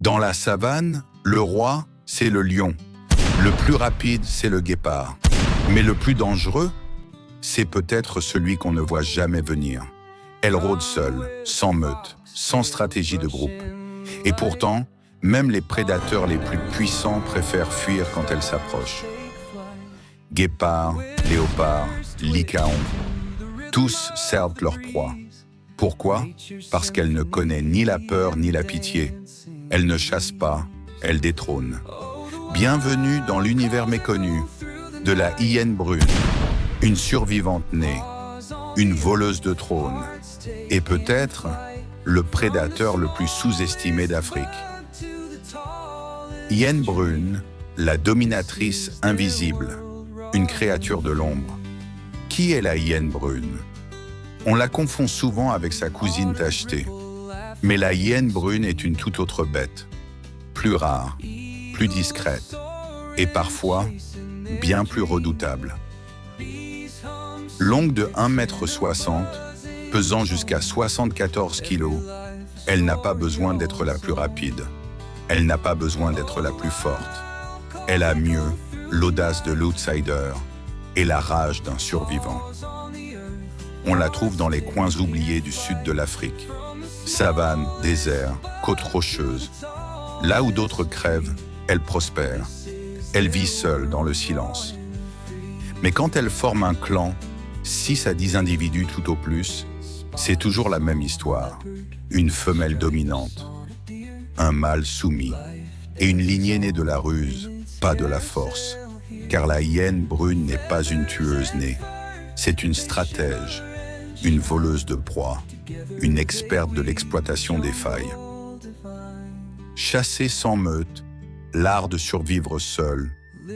Dans la savane, le roi, c'est le lion. Le plus rapide, c'est le guépard. Mais le plus dangereux, c'est peut-être celui qu'on ne voit jamais venir. Elle rôde seule, sans meute, sans stratégie de groupe. Et pourtant, même les prédateurs les plus puissants préfèrent fuir quand elle s'approche. Guépards, léopards, lycaons, tous servent leur proie. Pourquoi? Parce qu'elle ne connaît ni la peur ni la pitié. Elle ne chasse pas, elle détrône. Bienvenue dans l'univers méconnu de la hyène brune, une survivante née, une voleuse de trône, et peut-être le prédateur le plus sous-estimé d'Afrique. Hyène brune, la dominatrice invisible, une créature de l'ombre. Qui est la hyène brune? On la confond souvent avec sa cousine tachetée. Mais la hyène brune est une toute autre bête, plus rare, plus discrète, et parfois bien plus redoutable. Longue de 1,60 m, pesant jusqu'à 74 kg, elle n'a pas besoin d'être la plus rapide. Elle n'a pas besoin d'être la plus forte. Elle a mieux l'audace de l'outsider et la rage d'un survivant. On la trouve dans les coins oubliés du sud de l'Afrique. Savane, désert, côtes rocheuses. Là où d'autres crèvent, elle prospère. Elle vit seule dans le silence. Mais quand elle forme un clan, 6 à 10 individus tout au plus, c'est toujours la même histoire. Une femelle dominante, un mâle soumis, et une lignée née de la ruse, pas de la force. Car la hyène brune n'est pas une tueuse née, c'est une stratège, une voleuse de proie, une experte de l'exploitation des failles. Chasser sans meute, l'art de survivre seul,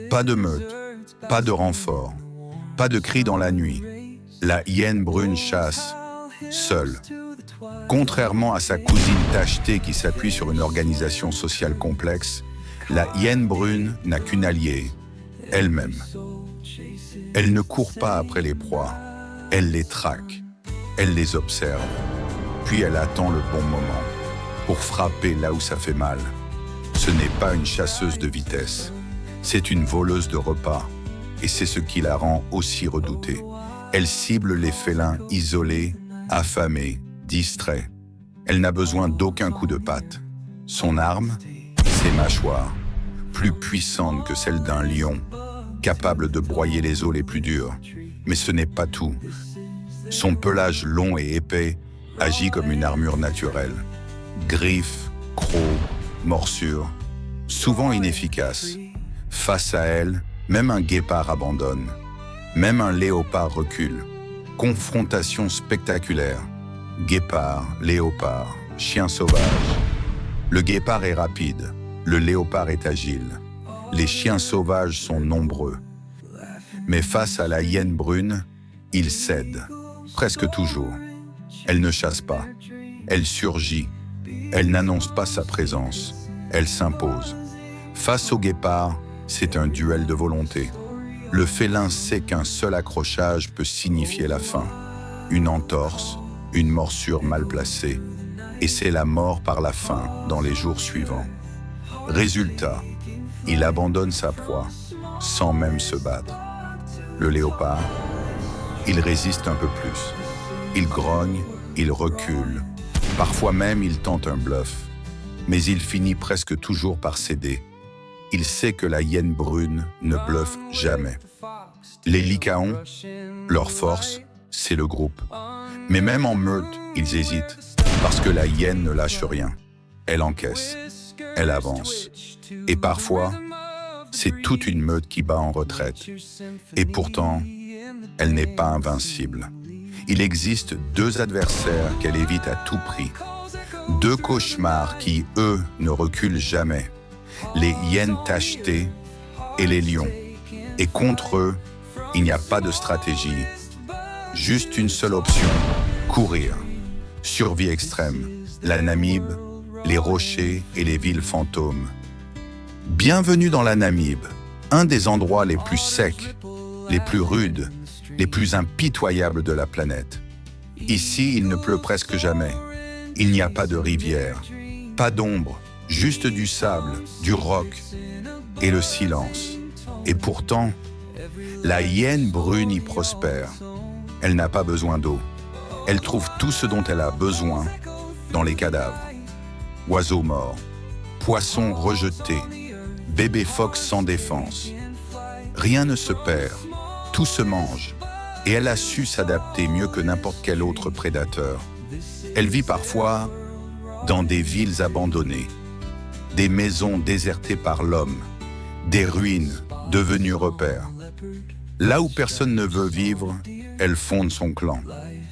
pas de meute, pas de renfort, pas de cris dans la nuit. La hyène brune chasse, seule. Contrairement à sa cousine tachetée qui s'appuie sur une organisation sociale complexe, la hyène brune n'a qu'une alliée, elle-même. Elle ne court pas après les proies, elle les traque, elle les observe, puis elle attend le bon moment pour frapper là où ça fait mal. Ce n'est pas une chasseuse de vitesse, c'est une voleuse de repas, et c'est ce qui la rend aussi redoutée. Elle cible les félins isolés, affamés, distraits. Elle n'a besoin d'aucun coup de patte. Son arme, ses mâchoires, plus puissantes que celles d'un lion, capable de broyer les os les plus durs. Mais ce n'est pas tout. Son pelage long et épais agit comme une armure naturelle. Griffes, crocs, morsures, souvent inefficaces. Face à elle, même un guépard abandonne. Même un léopard recule. Confrontation spectaculaire. Guépard, léopard, chien sauvage. Le guépard est rapide, le léopard est agile. Les chiens sauvages sont nombreux. Mais face à la hyène brune, ils cèdent, presque toujours. Elle ne chasse pas, elle surgit, elle n'annonce pas sa présence, elle s'impose. Face au guépard, c'est un duel de volonté. Le félin sait qu'un seul accrochage peut signifier la fin. Une entorse, une morsure mal placée, et c'est la mort par la faim dans les jours suivants. Résultat, il abandonne sa proie, sans même se battre. Le léopard, il résiste un peu plus. Il grogne, il recule. Parfois même, il tente un bluff. Mais il finit presque toujours par céder. Il sait que la hyène brune ne bluffe jamais. Les lycaons, leur force, c'est le groupe. Mais même en meute, ils hésitent, parce que la hyène ne lâche rien. Elle encaisse, elle avance. Et parfois, c'est toute une meute qui bat en retraite. Et pourtant, elle n'est pas invincible. Il existe 2 adversaires qu'elle évite à tout prix. 2 cauchemars qui, eux, ne reculent jamais. Les hyènes tachetées et les lions. Et contre eux, il n'y a pas de stratégie. Juste une seule option, courir. Survie extrême, la Namibe, les rochers et les villes fantômes. Bienvenue dans la Namibe, un des endroits les plus secs, les plus rudes, les plus impitoyables de la planète. Ici, il ne pleut presque jamais. Il n'y a pas de rivière, pas d'ombre, juste du sable, du roc et le silence. Et pourtant, la hyène brune y prospère. Elle n'a pas besoin d'eau. Elle trouve tout ce dont elle a besoin dans les cadavres. Oiseaux morts, poissons rejetés, bébés phoques sans défense. Rien ne se perd, tout se mange. Et elle a su s'adapter mieux que n'importe quel autre prédateur. Elle vit parfois dans des villes abandonnées, des maisons désertées par l'homme, des ruines devenues repères. Là où personne ne veut vivre, elle fonde son clan.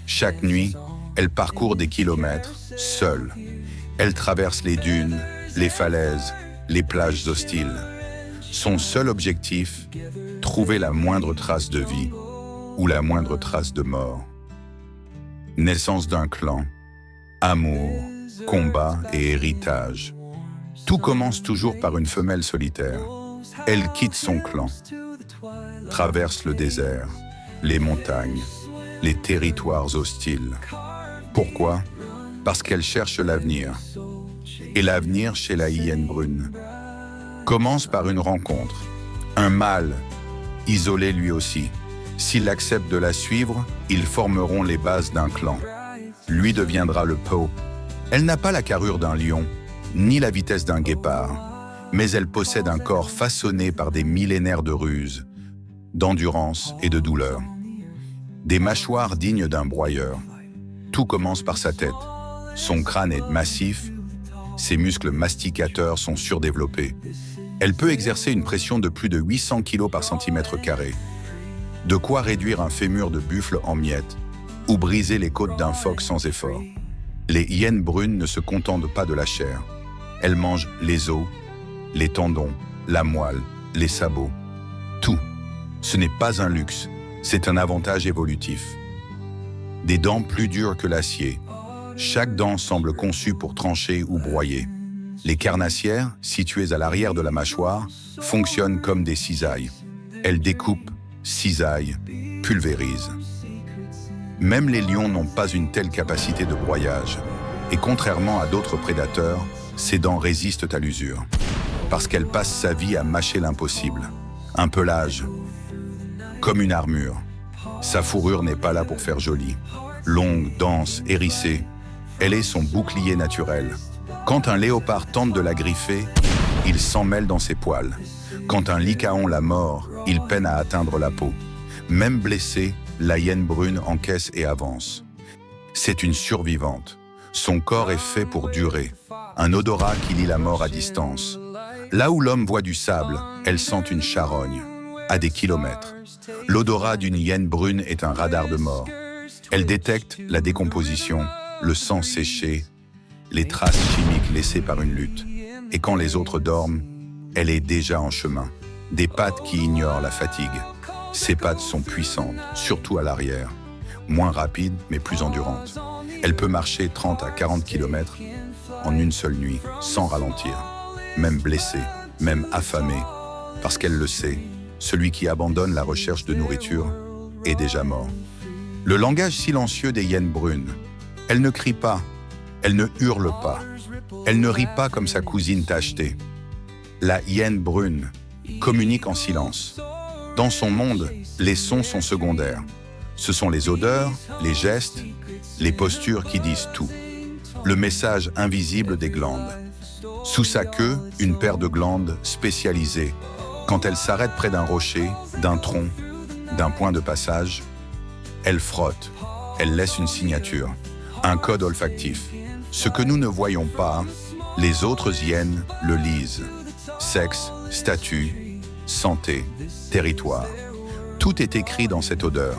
Chaque nuit, elle parcourt des kilomètres, seule. Elle traverse les dunes, les falaises, les plages hostiles. Son seul objectif, trouver la moindre trace de vie ou la moindre trace de mort. Naissance d'un clan, amour, combat et héritage. Tout commence toujours par une femelle solitaire. Elle quitte son clan, traverse le désert, les montagnes, les territoires hostiles. Pourquoi? Parce qu'elle cherche l'avenir. Et l'avenir chez la hyène brune commence par une rencontre. Un mâle, isolé lui aussi. S'il accepte de la suivre, ils formeront les bases d'un clan. Lui deviendra le Poe. Elle n'a pas la carrure d'un lion, ni la vitesse d'un guépard, mais elle possède un corps façonné par des millénaires de ruses, d'endurance et de douleur. Des mâchoires dignes d'un broyeur. Tout commence par sa tête. Son crâne est massif, ses muscles masticateurs sont surdéveloppés. Elle peut exercer une pression de plus de 800 kg par centimètre carré. De quoi réduire un fémur de buffle en miettes ou briser les côtes d'un phoque sans effort. Les hyènes brunes ne se contentent pas de la chair. Elles mangent les os, les tendons, la moelle, les sabots. Tout. Ce n'est pas un luxe, c'est un avantage évolutif. Des dents plus dures que l'acier. Chaque dent semble conçue pour trancher ou broyer. Les carnassières, situées à l'arrière de la mâchoire, fonctionnent comme des cisailles. Elles découpent, cisaillent, pulvérisent. Même les lions n'ont pas une telle capacité de broyage. Et contrairement à d'autres prédateurs, ses dents résistent à l'usure. Parce qu'elle passe sa vie à mâcher l'impossible. Un pelage, comme une armure. Sa fourrure n'est pas là pour faire joli. Longue, dense, hérissée, elle est son bouclier naturel. Quand un léopard tente de la griffer, il s'en mêle dans ses poils. Quand un lycaon la mord, il peine à atteindre la peau. Même blessée, la hyène brune encaisse et avance. C'est une survivante. Son corps est fait pour durer. Un odorat qui lie la mort à distance. Là où l'homme voit du sable, elle sent une charogne, à des kilomètres. L'odorat d'une hyène brune est un radar de mort. Elle détecte la décomposition, le sang séché, les traces chimiques laissées par une lutte. Et quand les autres dorment, elle est déjà en chemin. Des pattes qui ignorent la fatigue. Ses pattes sont puissantes, surtout à l'arrière. Moins rapides, mais plus endurantes. Elle peut marcher 30 à 40 km en une seule nuit, sans ralentir. Même blessée, même affamée, parce qu'elle le sait, celui qui abandonne la recherche de nourriture est déjà mort. Le langage silencieux des hyènes brunes. Elle ne crie pas, elle ne hurle pas, elle ne rit pas comme sa cousine tachetée. La hyène brune communique en silence. Dans son monde, les sons sont secondaires. Ce sont les odeurs, les gestes, les postures qui disent tout. Le message invisible des glandes. Sous sa queue, une paire de glandes spécialisées. Quand elle s'arrête près d'un rocher, d'un tronc, d'un point de passage, elle frotte, elle laisse une signature, un code olfactif. Ce que nous ne voyons pas, les autres hyènes le lisent. Sexe, statut, santé, territoire. Tout est écrit dans cette odeur.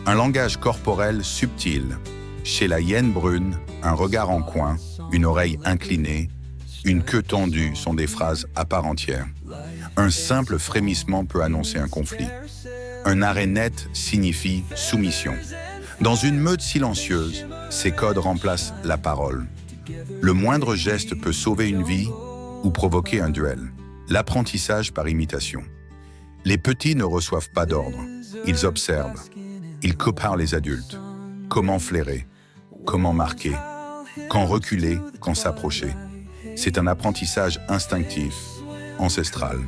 Un langage corporel subtil. Chez la hyène brune, un regard en coin, une oreille inclinée, une queue tendue sont des phrases à part entière. Un simple frémissement peut annoncer un conflit. Un arrêt net signifie soumission. Dans une meute silencieuse, ces codes remplacent la parole. Le moindre geste peut sauver une vie ou provoquer un duel. L'apprentissage par imitation. Les petits ne reçoivent pas d'ordre. Ils observent. Ils comparent les adultes. Comment flairer? Comment marquer? Quand reculer? Quand s'approcher? C'est un apprentissage instinctif, ancestral.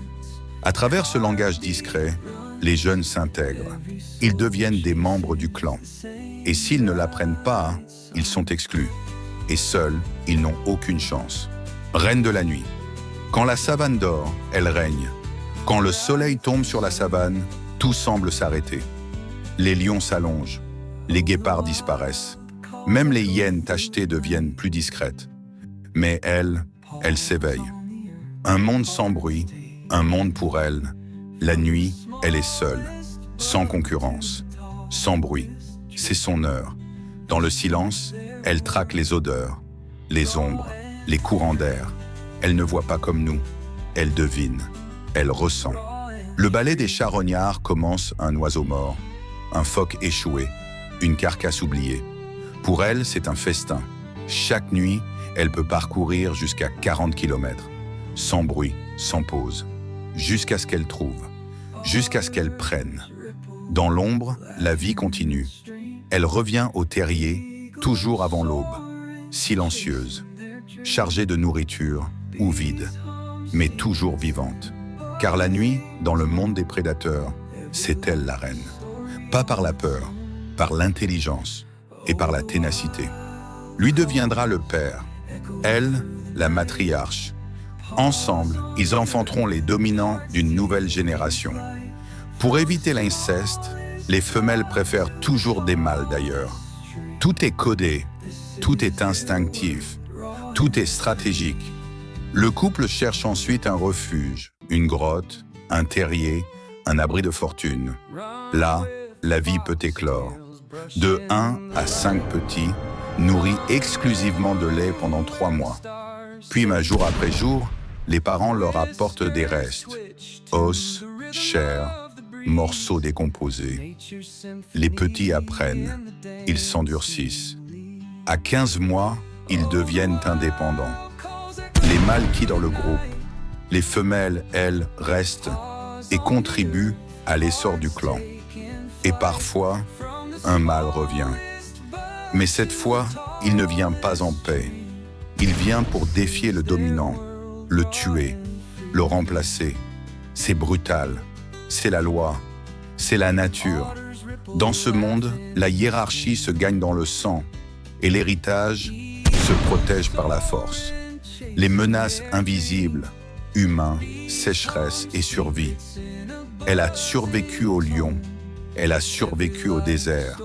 À travers ce langage discret, les jeunes s'intègrent. Ils deviennent des membres du clan. Et s'ils ne l'apprennent pas, ils sont exclus. Et seuls, ils n'ont aucune chance. Reine de la nuit. Quand la savane dort, elle règne. Quand le soleil tombe sur la savane, tout semble s'arrêter. Les lions s'allongent. Les guépards disparaissent. Même les hyènes tachetées deviennent plus discrètes. Mais elle s'éveille. Un monde sans bruit, un monde pour elle. La nuit, elle est seule, sans concurrence, sans bruit. C'est son heure. Dans le silence, elle traque les odeurs, les ombres, les courants d'air. Elle ne voit pas comme nous. Elle devine. Elle ressent. Le ballet des charognards commence un oiseau mort, un phoque échoué, une carcasse oubliée. Pour elle, c'est un festin. Chaque nuit, elle peut parcourir jusqu'à 40 km, sans bruit, sans pause, jusqu'à ce qu'elle trouve, jusqu'à ce qu'elle prenne. Dans l'ombre, la vie continue. Elle revient au terrier, toujours avant l'aube, silencieuse, chargée de nourriture ou vide, mais toujours vivante. Car la nuit, dans le monde des prédateurs, c'est elle la reine. Pas par la peur, par l'intelligence et par la ténacité. Lui deviendra le père, elle, la matriarche. Ensemble, ils enfanteront les dominants d'une nouvelle génération. Pour éviter l'inceste, les femelles préfèrent toujours des mâles d'ailleurs. Tout est codé, tout est instinctif, tout est stratégique. Le couple cherche ensuite un refuge, une grotte, un terrier, un abri de fortune. Là, la vie peut éclore. De 1 à 5 petits, nourris exclusivement de lait pendant 3 mois. Puis, jour après jour, les parents leur apportent des restes, os, chair, morceaux décomposés. Les petits apprennent, ils s'endurcissent. À 15 mois, ils deviennent indépendants. Les mâles quittent le groupe. Les femelles, elles, restent et contribuent à l'essor du clan. Et parfois, un mâle revient. Mais cette fois, il ne vient pas en paix. Il vient pour défier le dominant, le tuer, le remplacer. C'est brutal, c'est la loi, c'est la nature. Dans ce monde, la hiérarchie se gagne dans le sang et l'héritage se protège par la force. Les menaces invisibles, humains, sécheresse et survie. Elle a survécu au lion, elle a survécu au désert.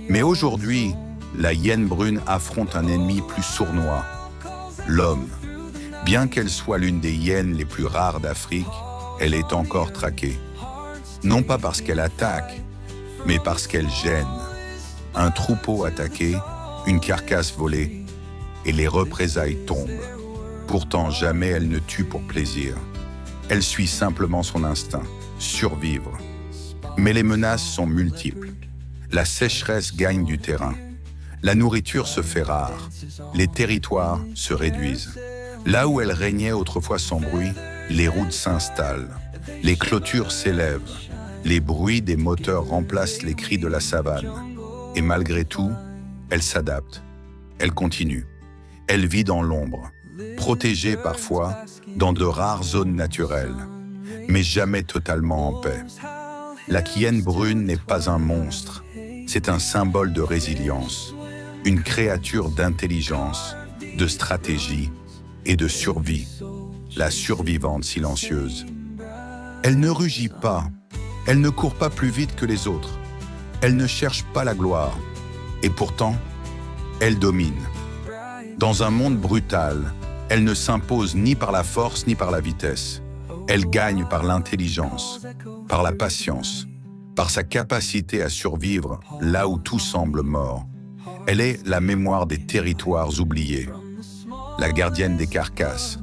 Mais aujourd'hui, la hyène brune affronte un ennemi plus sournois, l'homme. Bien qu'elle soit l'une des hyènes les plus rares d'Afrique, elle est encore traquée. Non pas parce qu'elle attaque, mais parce qu'elle gêne. Un troupeau attaqué, une carcasse volée, et les représailles tombent. Pourtant, jamais elle ne tue pour plaisir. Elle suit simplement son instinct, survivre. Mais les menaces sont multiples. La sécheresse gagne du terrain. La nourriture se fait rare. Les territoires se réduisent. Là où elle régnait autrefois sans bruit, les routes s'installent. Les clôtures s'élèvent. Les bruits des moteurs remplacent les cris de la savane. Et malgré tout, elle s'adapte. Elle continue. Elle vit dans l'ombre, protégée parfois dans de rares zones naturelles, mais jamais totalement en paix. La hyène brune n'est pas un monstre, c'est un symbole de résilience, une créature d'intelligence, de stratégie et de survie, la survivante silencieuse. Elle ne rugit pas, elle ne court pas plus vite que les autres, elle ne cherche pas la gloire, et pourtant, elle domine. Dans un monde brutal, elle ne s'impose ni par la force ni par la vitesse. Elle gagne par l'intelligence, par la patience, par sa capacité à survivre là où tout semble mort. Elle est la mémoire des territoires oubliés, la gardienne des carcasses,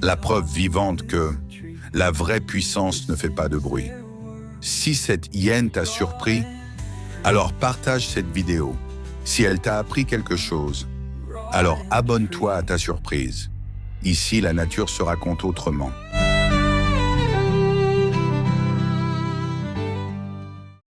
la preuve vivante que la vraie puissance ne fait pas de bruit. Si cette hyène t'a surpris, alors partage cette vidéo. Si elle t'a appris quelque chose, alors abonne-toi à ta surprise. Ici, la nature se raconte autrement.